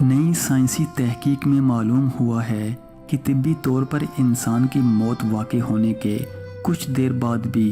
नई साइंसी तहकीक में मालूम हुआ है कि तिब्बी तौर पर इंसान की मौत वाक़ई होने के कुछ देर बाद भी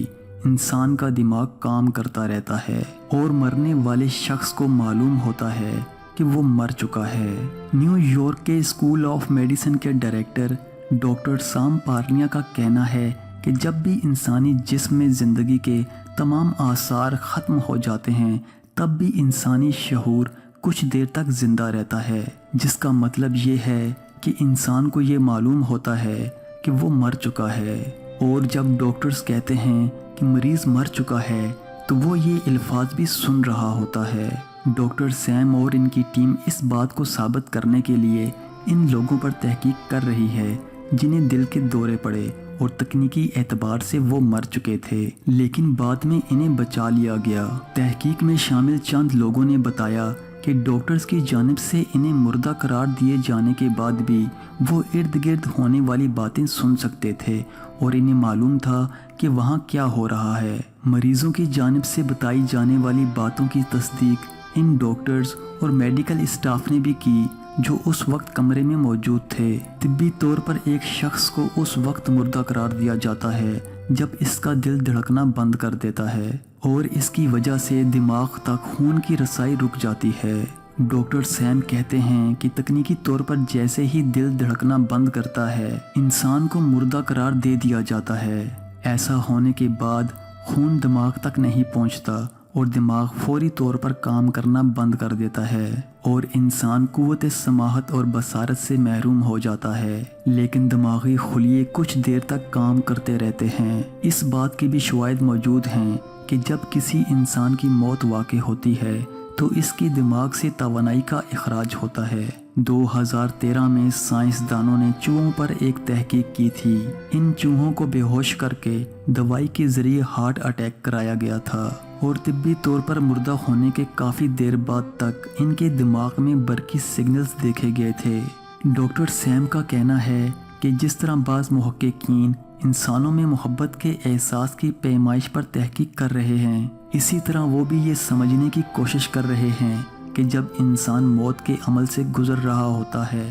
इंसान का दिमाग काम करता रहता है और मरने वाले शख्स को मालूम होता है कि वो मर चुका है। न्यूयॉर्क के स्कूल ऑफ मेडिसिन के डायरेक्टर डॉक्टर सैम पार्निया का कहना है कि जब भी इंसानी जिस्म में ज़िंदगी के तमाम आसार ख़त्म हो जाते हैं तब भी इंसानी शऊर कुछ देर तक ज़िंदा रहता है, जिसका मतलब ये है कि इंसान को ये मालूम होता है कि वो मर चुका है। और जब डॉक्टर्स कहते हैं कि मरीज़ मर चुका है तो वो ये अल्फाज भी सुन रहा होता है। डॉक्टर सैम और इनकी टीम इस बात को साबित करने के लिए इन लोगों पर तहकीक कर रही है जिन्हें दिल के दौरे पड़े और तकनीकी एतबार से वो मर चुके थे, लेकिन बाद में इन्हें बचा लिया गया। तहकीक में शामिल चंद लोगों ने बताया कि डॉक्टर्स की जानिब से इन्हें मुर्दा करार दिए जाने के बाद भी वो इर्द गिर्द होने वाली बातें सुन सकते थे और इन्हें मालूम था कि वहाँ क्या हो रहा है। मरीजों की जानिब से बताई जाने वाली बातों की तस्दीक इन डॉक्टर्स और मेडिकल स्टाफ ने भी की जो उस वक्त कमरे में मौजूद थे। तिब्बी तौर पर एक शख्स को उस वक्त मुर्दा करार दिया जाता है जब इसका दिल धड़कना बंद कर देता है और इसकी वजह से दिमाग तक खून की रसाई रुक जाती है। डॉक्टर सैम कहते हैं कि तकनीकी तौर पर जैसे ही दिल धड़कना बंद करता है इंसान को मुर्दा करार दे दिया जाता है। ऐसा होने के बाद खून दिमाग तक नहीं पहुंचता और दिमाग फौरी तौर पर काम करना बंद कर देता है और इंसान कुव्वत समाहत और बसारत से महरूम हो जाता है, लेकिन दिमागी खुलिये कुछ देर तक काम करते रहते हैं। इस बात के भी शवाहिद मौजूद हैं कि जब किसी इंसान की मौत वाक़ई होती है तो इसकी दिमाग से तवानाई का इखराज होता है। 2013 में साइंसदानों ने चूहों पर एक तहकीक की थी। इन चूहों को बेहोश करके दवाई के जरिए हार्ट अटैक कराया गया था और तिब्बी तौर पर मुर्दा होने के काफ़ी देर बाद तक इनके दिमाग में बरकी सिग्नल्स देखे गए थे। डॉक्टर सैम का कहना है कि जिस तरह बाज़ मुहक्किकीन इंसानों में मोहब्बत के एहसास की पैमाइश पर तहकीक कर रहे हैं, इसी तरह वो भी ये समझने की कोशिश कर रहे हैं कि जब इंसान मौत के अमल से गुजर रहा होता है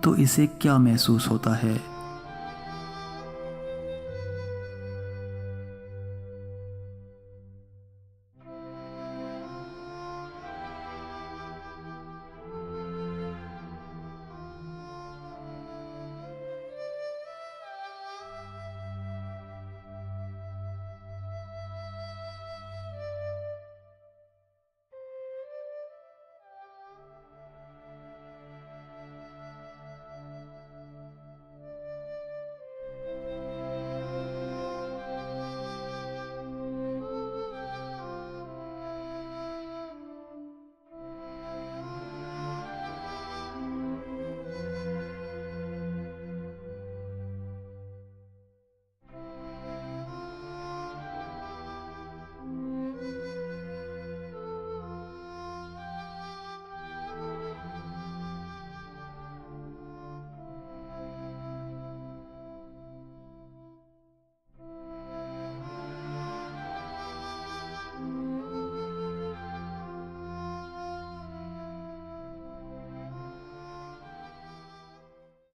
तो इसे क्या महसूस होता है।